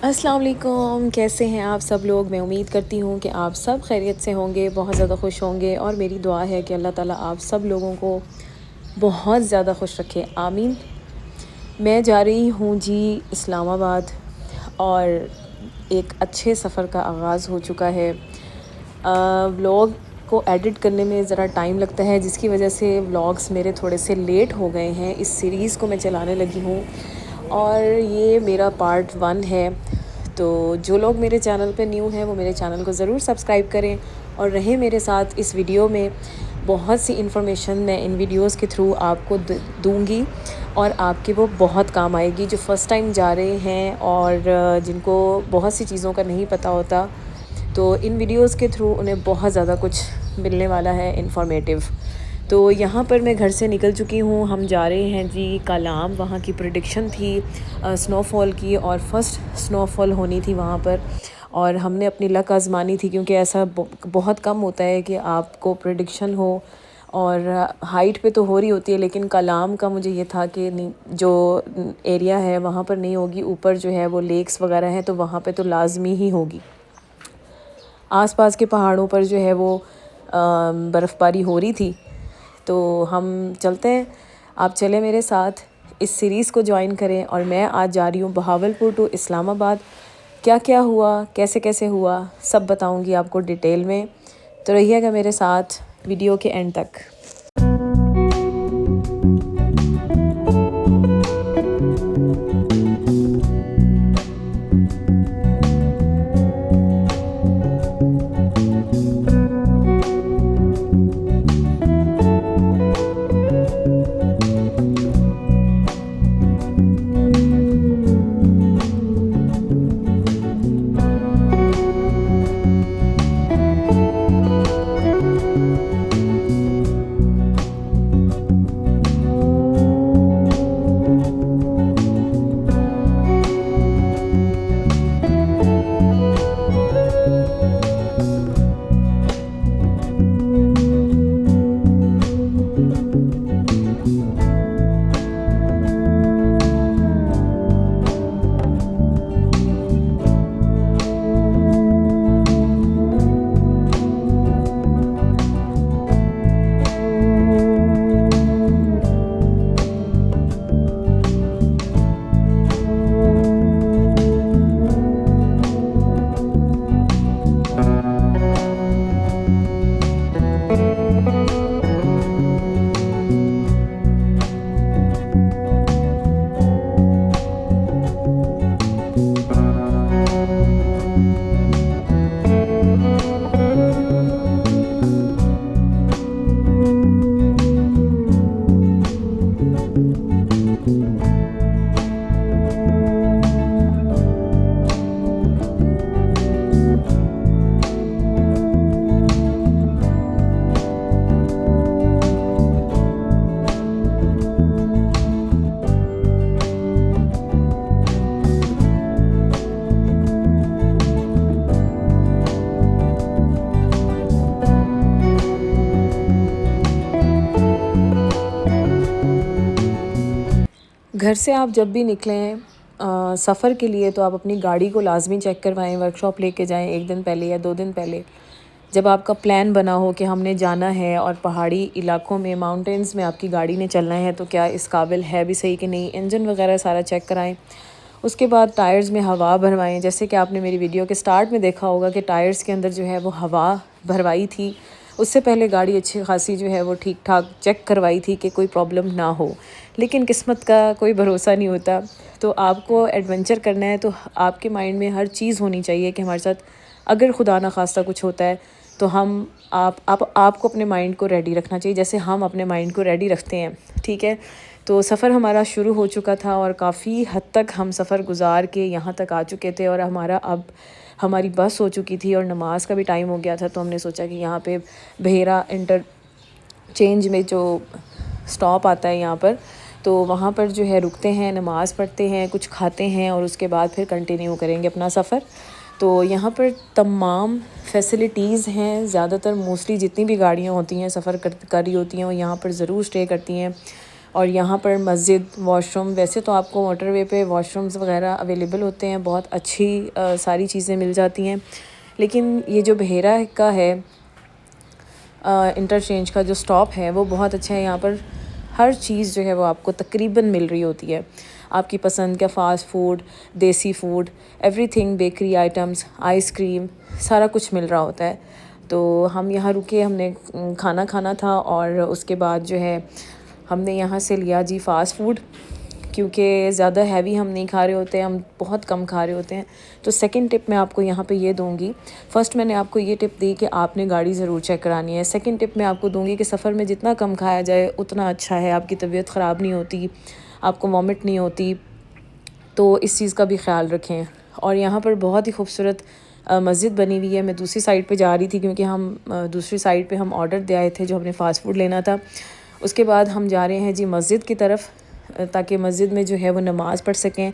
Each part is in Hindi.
अस्सलाम वालेकुम, कैसे हैं आप सब लोग। मैं उम्मीद करती हूँ कि आप सब खैरियत से होंगे, बहुत ज़्यादा खुश होंगे और मेरी दुआ है कि अल्लाह ताला आप सब लोगों को बहुत ज़्यादा खुश रखे, आमीन। मैं जा रही हूँ जी इस्लामाबाद और एक अच्छे सफ़र का आगाज़ हो चुका है। व्लॉग को एडिट करने में ज़रा टाइम लगता है, जिसकी वजह से व्लॉग्स मेरे थोड़े से लेट हो गए हैं। इस सीरीज़ को मैं चलाने लगी हूँ और ये मेरा पार्ट 1 है। तो जो लोग मेरे चैनल पे न्यू हैं वो मेरे चैनल को ज़रूर सब्सक्राइब करें और रहें मेरे साथ इस वीडियो में। बहुत सी इन्फॉर्मेशन मैं इन वीडियोस के थ्रू आपको दूंगी और आपके वो बहुत काम आएगी, जो फ़र्स्ट टाइम जा रहे हैं और जिनको बहुत सी चीज़ों का नहीं पता होता। तो इन वीडियोस के थ्रू उन्हें बहुत ज़्यादा कुछ मिलने वाला है इन्फॉर्मेटिव। तो यहाँ पर मैं घर से निकल चुकी हूँ, हम जा रहे हैं जी कालाम। वहाँ की प्रेडिक्शन थी स्नोफ़ॉल की और फर्स्ट स्नोफ़ॉल होनी थी वहाँ पर, और हमने अपनी लक आज़मानी थी क्योंकि ऐसा बहुत कम होता है कि आपको प्रेडिक्शन हो। और हाइट पे तो हो रही होती है, लेकिन कालाम का मुझे ये था कि नहीं, जो एरिया है वहाँ पर नहीं होगी। ऊपर जो है वो लेक्स वगैरह हैं तो वहाँ पे तो लाजमी ही होगी। आसपास के पहाड़ों पर जो है वो बर्फ़बारी हो रही थी। तो हम चलते हैं, आप चलें मेरे साथ, इस सीरीज़ को ज्वाइन करें। और मैं आज जा रही हूँ बहावलपुर टू इस्लामाबाद। क्या क्या हुआ, कैसे कैसे हुआ, सब बताऊँगी आपको डिटेल में। तो रहिएगा मेरे साथ वीडियो के एंड तक। घर से आप जब भी निकलें सफ़र के लिए, तो आप अपनी गाड़ी को लाजमी चेक करवाएं, वर्कशॉप लेके जाएं 1 दिन पहले या 2 दिन पहले। जब आपका प्लान बना हो कि हमने जाना है और पहाड़ी इलाकों में, माउंटेंस में आपकी गाड़ी ने चलना है, तो क्या इस काबिल है भी सही कि नहीं, इंजन वगैरह सारा चेक कराएं। उसके बाद टायर्स में हवा भरवाएं। जैसे कि आपने मेरी वीडियो के स्टार्ट में देखा होगा कि टायर्स के अंदर जो है वो हवा भरवाई थी। उससे पहले गाड़ी अच्छी खासी जो है वो ठीक ठाक चेक करवाई थी कि कोई प्रॉब्लम ना हो। लेकिन किस्मत का कोई भरोसा नहीं होता। तो आपको एडवेंचर करना है तो आपके माइंड में हर चीज़ होनी चाहिए कि हमारे साथ अगर खुदा ना खास्ता कुछ होता है तो हम आपको अपने माइंड को रेडी रखना चाहिए, जैसे हम अपने माइंड को रेडी रखते हैं। ठीक है, तो सफ़र हमारा शुरू हो चुका था और काफ़ी हद तक हम सफ़र गुजार के यहाँ तक आ चुके थे। और हमारी बस हो चुकी थी और नमाज का भी टाइम हो गया था। तो हमने सोचा कि यहाँ पे बहेरा इंटरचेंज में जो स्टॉप आता है यहाँ पर, तो वहाँ पर जो है रुकते हैं, नमाज़ पढ़ते हैं, कुछ खाते हैं और उसके बाद फिर कंटिन्यू करेंगे अपना सफ़र। तो यहाँ पर तमाम फैसिलिटीज़ हैं। ज़्यादातर मोस्टली जितनी भी गाड़ियाँ होती हैं सफ़र कर रही होती हैं वो यहाँ पर ज़रूर स्टे करती हैं। और यहाँ पर मस्जिद, वॉशरूम, वैसे तो आपको मोटरवे पे वॉशरूम्स वगैरह अवेलेबल होते हैं, बहुत अच्छी सारी चीज़ें मिल जाती हैं। लेकिन ये जो बहेरा का है इंटरचेंज का जो स्टॉप है वो बहुत अच्छा है। यहाँ पर हर चीज़ जो है वो आपको तकरीबन मिल रही होती है, आपकी पसंद का फ़ास्ट फूड, देसी food, everything, bakery items, ice cream, सारा कुछ मिल रहा होता है। तो हम यहाँ रुके, हमने खाना खाना था और उसके बाद जो है हमने यहाँ से लिया जी फ़ास्ट फूड, क्योंकि ज़्यादा हैवी हम नहीं खा रहे होते हैं, हम बहुत कम खा रहे होते हैं। तो सेकंड टिप मैं आपको यहाँ पे ये दूँगी। फ़र्स्ट मैंने आपको ये टिप दी कि आपने गाड़ी ज़रूर चेक करानी है। सेकंड टिप मैं आपको दूँगी कि सफ़र में जितना कम खाया जाए उतना अच्छा है, आपकी तबीयत ख़राब नहीं होती, आपको वॉमिट नहीं होती, तो इस चीज़ का भी ख़्याल रखें। और यहाँ पर बहुत ही खूबसूरत मस्जिद बनी हुई है। मैं दूसरी साइड पे जा रही थी क्योंकि हम दूसरी साइड पे हम ऑर्डर दे आए थे जो हमने फ़ास्ट फूड लेना था। उसके बाद हम जा रहे हैं जी मस्जिद की तरफ, ताकि मस्जिद में जो है वो नमाज़ पढ़ सकें।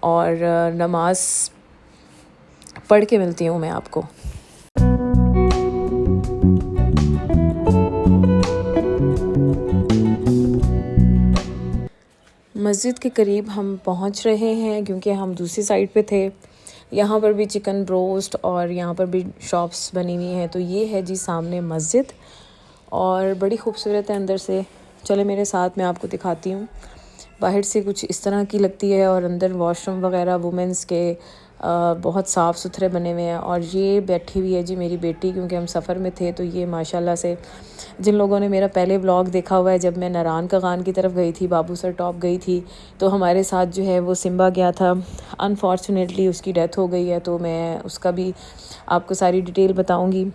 और नमाज़ पढ़ के मिलती हूँ मैं आपको। मस्जिद के करीब हम पहुँच रहे हैं क्योंकि हम दूसरी साइड पे थे। यहाँ पर भी चिकन ब्रोस्ट और यहाँ पर भी शॉप्स बनी हुई हैं। तो ये है जी सामने मस्जिद और बड़ी खूबसूरत है अंदर से। चले मेरे साथ, मैं आपको दिखाती हूँ। बाहर से कुछ इस तरह की लगती है और अंदर वॉशरूम वगैरह वुमेंस के बहुत साफ़ सुथरे बने हुए हैं। और ये बैठी हुई है जी मेरी बेटी, क्योंकि हम सफ़र में थे। तो ये माशाल्लाह से, जिन लोगों ने मेरा पहले व्लॉग देखा हुआ है, जब मैं नारान कागान की तरफ गई थी, बाबू सर टॉप गई थी, तो हमारे साथ जो है वो सिम्बा गया था। अनफॉर्चुनेटली उसकी डेथ हो गई है, तो मैं उसका भी आपको सारी डिटेल बताऊँगी।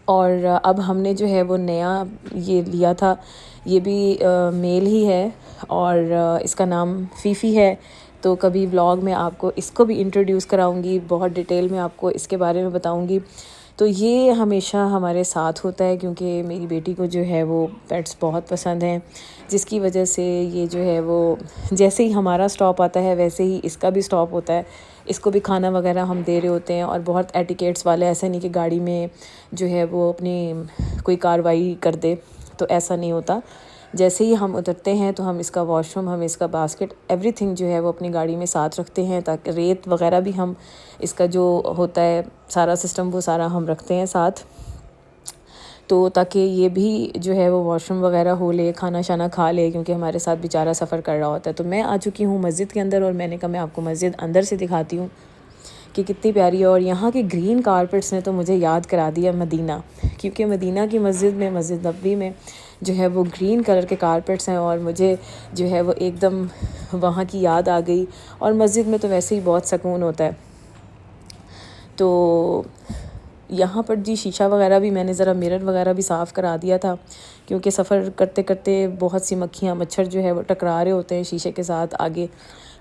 और अब हमने जो है वो नया ये लिया था, ये भी मेल ही है और इसका नाम फ़ीफ़ी है। तो कभी व्लॉग में आपको इसको भी इंट्रोड्यूस कराऊंगी, बहुत डिटेल में आपको इसके बारे में बताऊंगी। तो ये हमेशा हमारे साथ होता है क्योंकि मेरी बेटी को जो है वो पेट्स बहुत पसंद हैं, जिसकी वजह से ये जो है वो जैसे ही हमारा स्टॉप आता है वैसे ही इसका भी स्टॉप होता है। इसको भी खाना वगैरह हम दे रहे होते हैं और बहुत एटिकेट्स वाले, ऐसा नहीं कि गाड़ी में जो है वो अपनी कोई कार्रवाई कर दे, तो ऐसा नहीं होता। जैसे ही हम उतरते हैं तो हम इसका वॉशरूम, हम इसका बास्केट, एवरीथिंग जो है वो अपनी गाड़ी में साथ रखते हैं, ताकि रेत वगैरह भी हम इसका जो होता है सारा सिस्टम वो सारा हम रखते हैं साथ, तो ताकि ये भी जो है वो वॉशरूम वगैरह हो ले, खाना शाना खा ले, क्योंकि हमारे साथ बेचारा सफ़र कर रहा होता है। तो मैं आ चुकी हूँ मस्जिद के अंदर और मैंने कहा मैं आपको मस्जिद अंदर से दिखाती हूँ कि कितनी प्यारी है। और यहाँ के ग्रीन कारपेट्स ने तो मुझे याद करा दिया मदीना, क्योंकि मदीना की मस्जिद में, मस्जिद नबवी में जो है वो ग्रीन कलर के कारपेट्स हैं और मुझे जो है वो एकदम वहाँ की याद आ गई। और मस्जिद में तो वैसे ही बहुत सुकून होता है। तो यहाँ पर जी शीशा वगैरह भी मैंने ज़रा मिरर वगैरह भी साफ़ करा दिया था, क्योंकि सफ़र करते करते बहुत सी मक्खियाँ, मच्छर जो है वो टकरा रहे होते हैं शीशे के साथ आगे,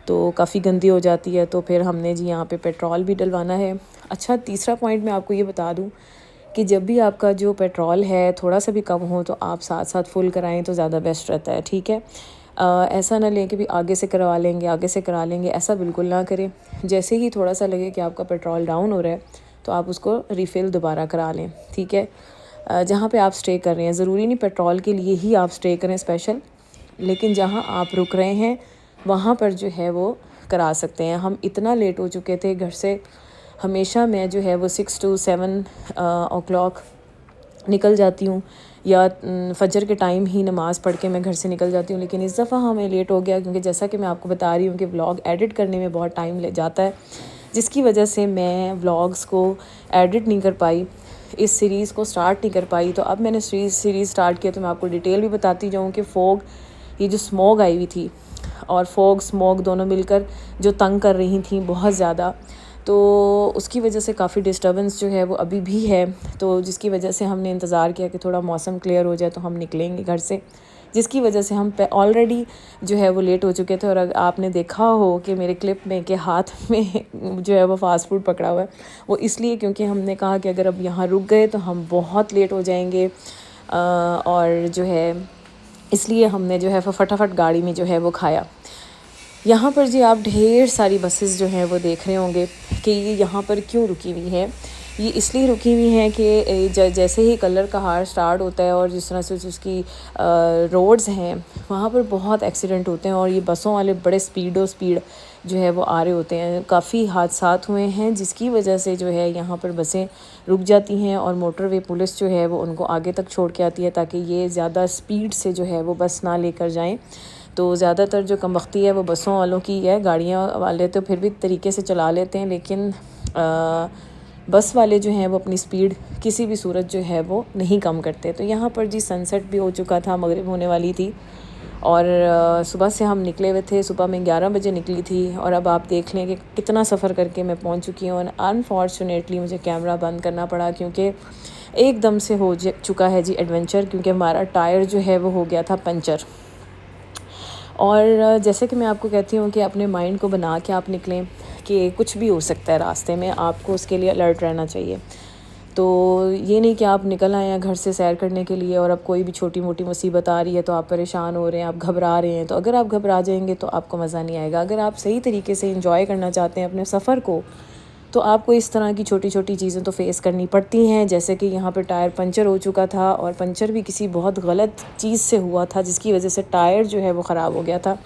तो काफ़ी गंदी हो जाती है। तो फिर हमने जी यहाँ पे पेट्रोल भी डलवाना है। अच्छा, तीसरा पॉइंट मैं आपको ये बता दूँ कि जब भी आपका जो पेट्रोल है थोड़ा सा भी कम हो तो आप साथ साथ फुल कराएं तो ज़्यादा बेस्ट रहता है, ठीक है। ऐसा ना लें कि भी आगे से करवा लेंगे, आगे से करा लेंगे, ऐसा बिल्कुल ना करें। जैसे ही थोड़ा सा लगे कि आपका पेट्रोल डाउन हो रहा है तो आप उसको रिफ़िल दोबारा करा लें, ठीक है। जहाँ पे आप स्टे कर रहे हैं, ज़रूरी नहीं पेट्रोल के लिए ही आप स्टे करें स्पेशल, लेकिन जहाँ आप रुक रहे हैं वहाँ पर जो है वो करा सकते हैं। हम इतना लेट हो चुके थे घर से, हमेशा मैं जो है वो 6 to 7 o'clock निकल जाती हूँ, या फजर के टाइम ही नमाज़ पढ़ के मैं घर से निकल जाती हूँ। लेकिन इस दफ़ा हमें लेट हो गया, क्योंकि जैसा कि मैं आपको बता रही हूँ कि व्लॉग एडिट करने में बहुत टाइम ले जाता है, जिसकी वजह से मैं व्लॉग्स को एडिट नहीं कर पाई, इस सीरीज़ को स्टार्ट नहीं कर पाई। तो अब मैंने सीरीज़ स्टार्ट किया, तो मैं आपको डिटेल भी बताती जाऊँ कि फ़ॉग, ये जो स्मोग आई हुई थी और फ़ॉग स्मोग दोनों मिलकर जो तंग कर रही थी बहुत ज़्यादा, तो उसकी वजह से काफ़ी डिस्टर्बेंस जो है वो अभी भी है। तो जिसकी वजह से हमने इंतज़ार किया कि थोड़ा मौसम क्लियर हो जाए तो हम निकलेंगे घर से, जिसकी वजह से हम ऑलरेडी जो है वो लेट हो चुके थे। और अगर आपने देखा हो कि मेरे क्लिप में कि हाथ में जो है वो फ़ास्ट फूड पकड़ा हुआ है, वो इसलिए क्योंकि हमने कहा कि अगर अब यहाँ रुक गए तो हम बहुत लेट हो जाएंगे, और जो है इसलिए हमने जो है वो फटाफट गाड़ी में जो है वो खाया। यहाँ पर जी आप ढेर सारी बसेस जो हैं वो देख रहे होंगे कि ये यहाँ पर क्यों रुकी हुई है। ये इसलिए रुकी हुई हैं कि जैसे ही कलर का हार स्टार्ट होता है और जिस तरह से उसकी रोड्स हैं वहाँ पर बहुत एक्सीडेंट होते हैं और ये बसों वाले बड़े स्पीड जो है वो आ रहे होते हैं। काफ़ी हादसात हुए हैं जिसकी वजह से जो है यहाँ पर बसें रुक जाती हैं और मोटरवे पुलिस जो है वो उनको आगे तक छोड़ के आती है ताकि ये ज़्यादा स्पीड से जो है वो बस ना लेकर जाएं। तो ज़्यादातर जो कमबख्ती है वो बसों वालों की है। गाड़ियाँ वाले तो फिर भी तरीके से चला लेते हैं, लेकिन बस वाले जो हैं वो अपनी स्पीड किसी भी सूरत जो है वो नहीं कम करते। तो यहाँ पर जी सनसेट भी हो चुका था, मगरिब होने वाली थी और सुबह से हम निकले हुए थे। सुबह मैं 11 बजे निकली थी और अब आप देख लें कि कितना सफ़र करके मैं पहुँच चुकी हूँ। अनफॉर्चुनेटली मुझे कैमरा बंद करना पड़ा क्योंकि एकदम से हो चुका है जी एडवेंचर, क्योंकि हमारा टायर जो है वो हो गया था पंचर। और जैसे कि मैं आपको कहती हूँ कि अपने माइंड को बना के आप निकलें कि कुछ भी हो सकता है रास्ते में, आपको उसके लिए अलर्ट रहना चाहिए। तो ये नहीं कि आप निकल आए हैं घर से सैर करने के लिए और अब कोई भी छोटी मोटी मुसीबत आ रही है तो आप परेशान हो रहे हैं, आप घबरा रहे हैं। तो अगर आप घबरा जाएंगे तो आपको मज़ा नहीं आएगा। अगर आप सही तरीके से इंजॉय करना चाहते हैं अपने सफ़र को, तो आपको इस तरह की छोटी छोटी चीज़ें तो फ़ेस करनी पड़ती हैं। जैसे कि यहाँ पर टायर पंचर हो चुका था और पंचर भी किसी बहुत गलत चीज़ से हुआ था जिसकी वजह से टायर जो है वो ख़राब हो गया था।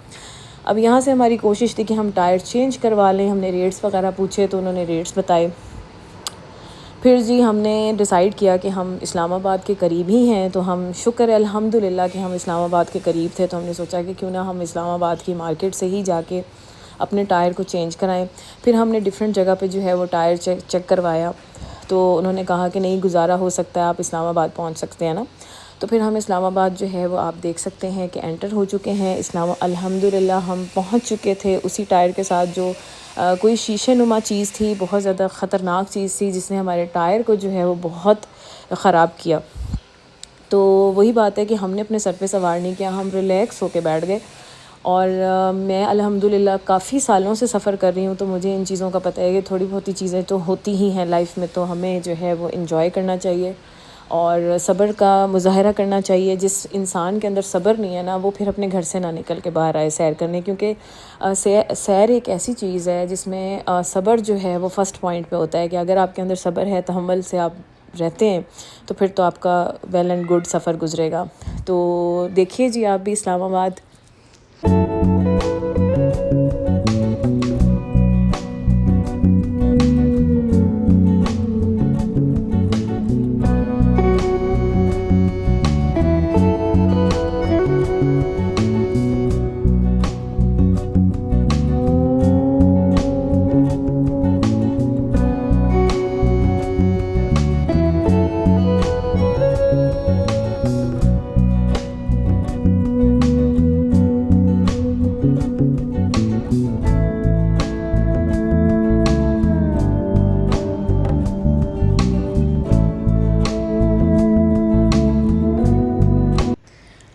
अब यहाँ से हमारी कोशिश थी कि हम टायर चेंज करवा लें। हमने रेट्स वगैरह पूछे तो उन्होंने रेट्स बताए। फिर जी हमने डिसाइड किया कि हम इस्लामाबाद के करीब ही हैं, तो हम शुक्र है अल्हम्दुलिल्लाह कि हम इस्लामाबाद के करीब थे। तो हमने सोचा कि क्यों ना हम इस्लामाबाद की मार्केट से ही जाके अपने टायर को चेंज कराएं। फिर हमने डिफरेंट जगह पे जो है वो टायर चेक करवाया, तो उन्होंने कहा कि नहीं गुजारा हो सकता है, आप इस्लामाबाद पहुंच सकते हैं ना। तो फिर हम इस्लामाबाद जो है वो आप देख सकते हैं कि एंटर हो चुके हैं। अल्हम्दुलिल्लाह हम पहुंच चुके थे उसी टायर के साथ जो कोई शीशे नुमा चीज़ थी, बहुत ज़्यादा ख़तरनाक चीज़ थी जिसने हमारे टायर को जो है वो बहुत ख़राब किया। तो वही बात है कि हमने अपने सर पे सवार नहीं किया, हम रिलैक्स होके बैठ गए। और मैं अल्हम्दुलिल्लाह काफ़ी सालों से सफ़र कर रही हूँ, तो मुझे इन चीज़ों का पता है कि थोड़ी बहुत ही चीज़ें तो होती ही हैं लाइफ में, तो हमें जो है वो इन्जॉय करना चाहिए और सब्र का मुज़ाहरा करना चाहिए। जिस इंसान के अंदर सब्र नहीं है ना, वो फिर अपने घर से ना निकल के बाहर आए सैर करने, क्योंकि सैर एक ऐसी चीज़ है जिसमें सब्र जो है वो फ़र्स्ट पॉइंट पे होता है कि अगर आपके अंदर सब्र है, तहम्मुल से आप रहते हैं, तो फिर तो आपका वेल एंड गुड सफ़र गुजरेगा। तो देखिए जी आप भी इस्लामाबाद।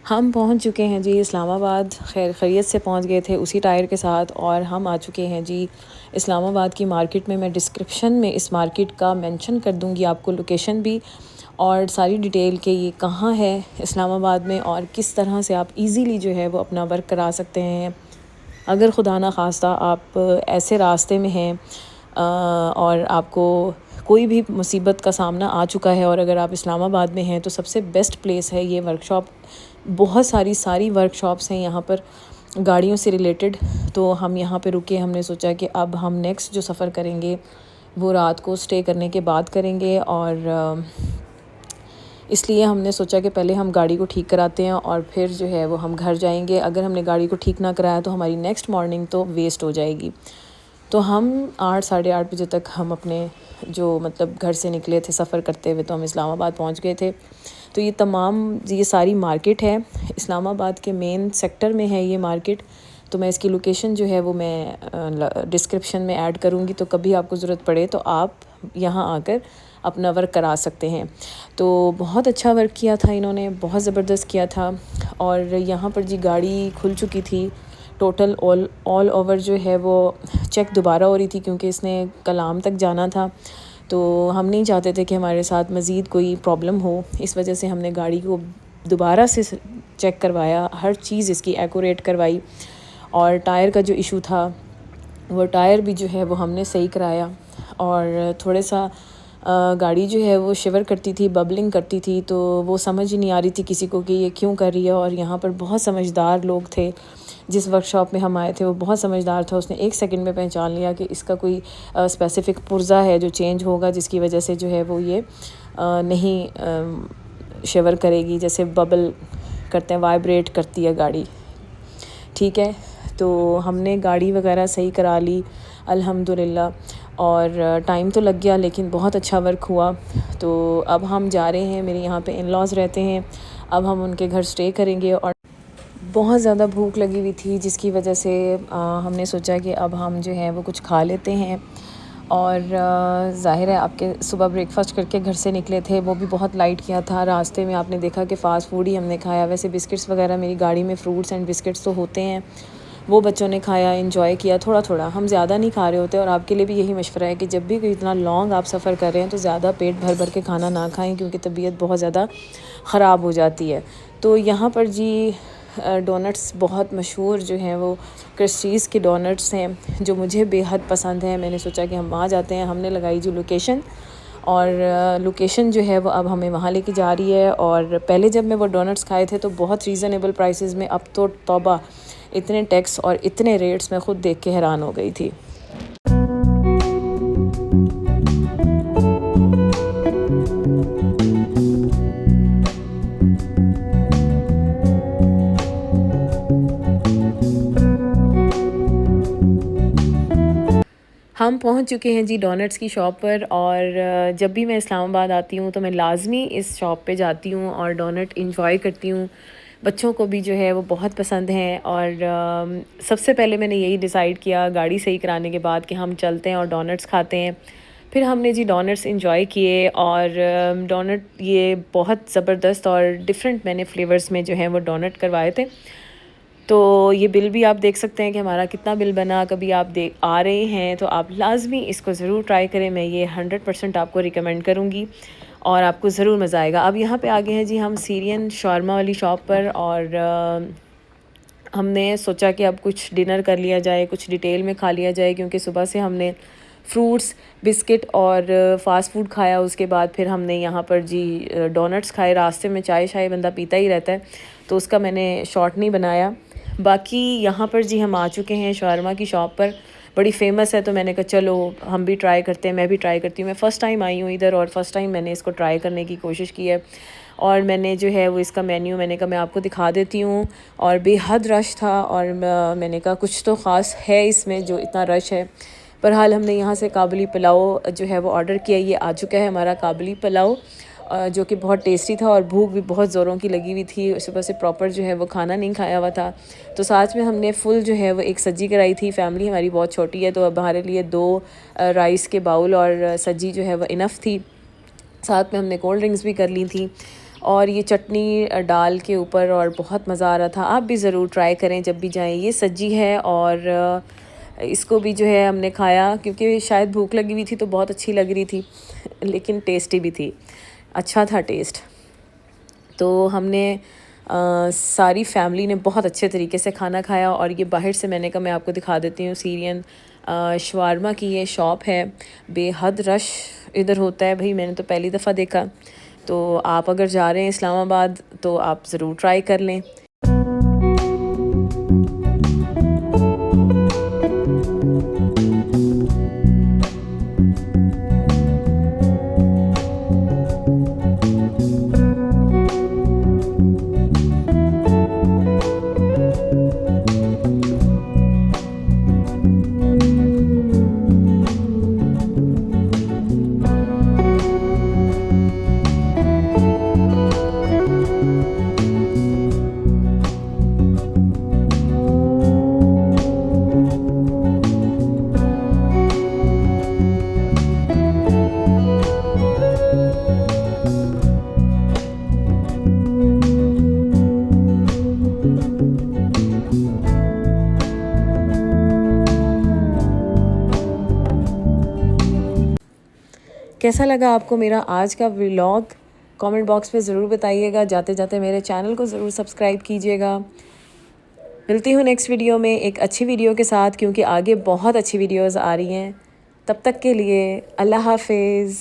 हम पहुंच चुके हैं जी इस्लामाबाद, खैर खैरियत से पहुंच गए थे उसी टायर के साथ और हम आ चुके हैं जी इस्लामाबाद की मार्केट में। मैं डिस्क्रिप्शन में इस मार्केट का मेंशन कर दूंगी आपको लोकेशन भी और सारी डिटेल के ये कहाँ है इस्लामाबाद में और किस तरह से आप इजीली जो है वो अपना वर्क करा सकते हैं। अगर खुदा ना खास्ता आप ऐसे रास्ते में हैं और आपको कोई भी मुसीबत का सामना आ चुका है और अगर आप इस्लामाबाद में हैं, तो सबसे बेस्ट प्लेस है ये वर्कशॉप। बहुत सारी वर्कशॉप्स हैं यहाँ पर गाड़ियों से रिलेटेड। तो हम यहाँ पे रुके, हमने सोचा कि अब हम नेक्स्ट जो सफ़र करेंगे वो रात को स्टे करने के बाद करेंगे और इसलिए हमने सोचा कि पहले हम गाड़ी को ठीक कराते हैं और फिर जो है वो हम घर जाएंगे। अगर हमने गाड़ी को ठीक ना कराया तो हमारी नेक्स्ट मॉर्निंग तो वेस्ट हो जाएगी। तो हम 8 साढ़े 8 बजे तक हम अपने जो मतलब घर से निकले थे सफ़र करते हुए, तो हम इस्लामाबाद पहुंच गए थे। तो ये सारी मार्केट है इस्लामाबाद के मेन सेक्टर में है ये मार्केट। तो मैं इसकी लोकेशन जो है वो मैं डिस्क्रिप्शन में ऐड करूँगी, तो कभी आपको ज़रूरत पड़े तो आप यहाँ आकर अपना वर्क करा सकते हैं। तो बहुत अच्छा वर्क किया था इन्होंने, बहुत ज़बरदस्त किया था। और यहाँ पर जी गाड़ी खुल चुकी थी टोटल ऑल ओवर जो है वो चेक दोबारा हो रही थी, क्योंकि इसने कलाम तक जाना था। तो हम नहीं चाहते थे कि हमारे साथ मज़ीद कोई प्रॉब्लम हो, इस वजह से हमने गाड़ी को दोबारा से चेक करवाया, हर चीज़ इसकी एक्यूरेट करवाई। और टायर का जो इशू था वो टायर भी जो है वो हमने सही कराया और थोड़ा सा गाड़ी जो है वो शिवर करती थी, बबलिंग करती थी, तो वो समझ ही नहीं आ रही थी किसी को कि ये क्यों कर रही है। और यहाँ पर बहुत समझदार लोग थे, जिस वर्कशॉप में हम आए थे वो बहुत समझदार था। उसने 1 सेकंड में पहचान लिया कि इसका कोई स्पेसिफ़िक पुर्ज़ा है जो चेंज होगा, जिसकी वजह से जो है वो ये नहीं शिवर करेगी, जैसे बबल करते हैं, वाइब्रेट करती है गाड़ी। ठीक है, तो हमने गाड़ी वगैरह सही करा ली अल्हम्दुलिल्लाह, और टाइम तो लग गया लेकिन बहुत अच्छा वर्क हुआ। तो अब हम जा रहे हैं, मेरे यहाँ पे इन-लॉज़ रहते हैं, अब हम उनके घर स्टे करेंगे। और बहुत ज़्यादा भूख लगी हुई थी, जिसकी वजह से हमने सोचा कि अब हम जो है वो कुछ खा लेते हैं। और ज़ाहिर है आपके सुबह ब्रेकफ़ास्ट करके घर से निकले थे, वो भी बहुत लाइट किया था। रास्ते में आपने देखा कि फ़ास्ट फूड ही हमने खाया। वैसे बिस्किट्स वगैरह मेरी गाड़ी में फ्रूट्स एंड बिस्किट्स तो होते हैं, वो बच्चों ने खाया, एंजॉय किया थोड़ा थोड़ा, हम ज़्यादा नहीं खा रहे होते। और आपके लिए भी यही मशवरा है कि जब भी कोई इतना लॉन्ग आप सफ़र कर रहे हैं तो ज़्यादा पेट भर भर के खाना ना खाएं, क्योंकि तबीयत बहुत ज़्यादा ख़राब हो जाती है। तो यहाँ पर जी डोनट्स बहुत मशहूर जो हैं वो क्रिस्टीज़ के डोनट्स हैं, जो मुझे बेहद पसंद है। मैंने सोचा कि हम वहाँ जाते हैं, हमने लगाई जो लोकेशन, और लोकेशन जो है वो अब हमें वहाँ लेके जा रही है। और पहले जब मैं वो डोनट्स खाए थे तो बहुत रीज़नेबल प्राइसेस में, अब तो तौबा इतने टैक्स और इतने रेट्स मैं ख़ुद देख के हैरान हो गई थी। हम पहुंच चुके हैं जी डोनट्स की शॉप पर। और जब भी मैं इस्लामाबाद आती हूँ तो मैं लाजमी इस शॉप पे जाती हूँ और डोनट इंजॉय करती हूँ। बच्चों को भी जो है वो बहुत पसंद हैं। और सबसे पहले मैंने यही डिसाइड किया गाड़ी सही कराने के बाद कि हम चलते हैं और डोनट्स खाते हैं। फिर हमने जी डोनट्स इंजॉय किए, और डोनट ये बहुत ज़बरदस्त और डिफरेंट मैंने फ्लेवर्स में जो है वो डोनट करवाए थे। तो ये बिल भी आप देख सकते हैं कि हमारा कितना बिल बना। कभी आप देख आ रहे हैं तो आप लाजमी इसको ज़रूर ट्राई करें, मैं ये 100% आपको रिकमेंड करूँगी और आपको ज़रूर मज़ा आएगा। अब यहाँ पे आ गए हैं जी हम सीरियन शॉर्मा वाली शॉप पर, और हमने सोचा कि अब कुछ डिनर कर लिया जाए, कुछ डिटेल में खा लिया जाए, क्योंकि सुबह से हमने फ्रूट्स, बिस्किट और फ़ास्ट फूड खाया। उसके बाद फिर हमने यहाँ पर जी डोनट्स खाए। रास्ते में चाय शाय बंदा पीता ही रहता है, तो उसका मैंने शॉर्ट नहीं बनाया। बाकी यहाँ पर जी हम आ चुके हैं शवारमा की शॉप पर, बड़ी फ़ेमस है, तो मैंने कहा चलो हम भी ट्राई करते हैं, मैं भी ट्राई करती हूँ। मैं फ़र्स्ट टाइम आई हूँ इधर और फ़र्स्ट टाइम मैंने इसको ट्राई करने की कोशिश की है। और मैंने जो है वो इसका मेन्यू मैंने कहा मैं आपको दिखा देती हूँ। और बेहद रश था, और मैंने कहा कुछ तो ख़ास है इसमें जो इतना रश है। बहरहाल हमने यहाँ से काबुली पुलाव जो है वो ऑर्डर किया, ये आ चुका है हमारा काबुली पुलाव, जो कि बहुत टेस्टी था। और भूख भी बहुत ज़ोरों की लगी हुई थी, सुबह से प्रॉपर जो है वो खाना नहीं खाया हुआ था। तो साथ में हमने फुल जो है वो एक सब्जी कराई थी। फैमिली हमारी बहुत छोटी है, तो अब हमारे लिए 2 राइस के बाउल और सब्जी जो है वो इनफ़ थी। साथ में हमने कोल्ड ड्रिंक्स भी कर ली थी, और ये चटनी डाल के ऊपर, और बहुत मज़ा आ रहा था। आप भी ज़रूर ट्राई करें जब भी जाएँ। ये सब्जी है, और इसको भी जो है हमने खाया, क्योंकि शायद भूख लगी हुई थी तो बहुत अच्छी लग रही थी लेकिन टेस्टी भी थी, अच्छा था टेस्ट। तो हमने सारी फैमिली ने बहुत अच्छे तरीके से खाना खाया। और ये बाहर से मैंने कहा मैं आपको दिखा देती हूँ, सीरियन शवारमा की ये शॉप है। बेहद रश इधर होता है भाई, मैंने तो पहली दफ़ा देखा। तो आप अगर जा रहे हैं इस्लामाबाद तो आप ज़रूर ट्राई कर लें। कैसा लगा आपको मेरा आज का व्लॉग? कमेंट बॉक्स में ज़रूर बताइएगा। जाते जाते मेरे चैनल को ज़रूर सब्सक्राइब कीजिएगा। मिलती हूँ नेक्स्ट वीडियो में एक अच्छी वीडियो के साथ, क्योंकि आगे बहुत अच्छी वीडियोज़ आ रही हैं। तब तक के लिए अल्लाह हाफिज़।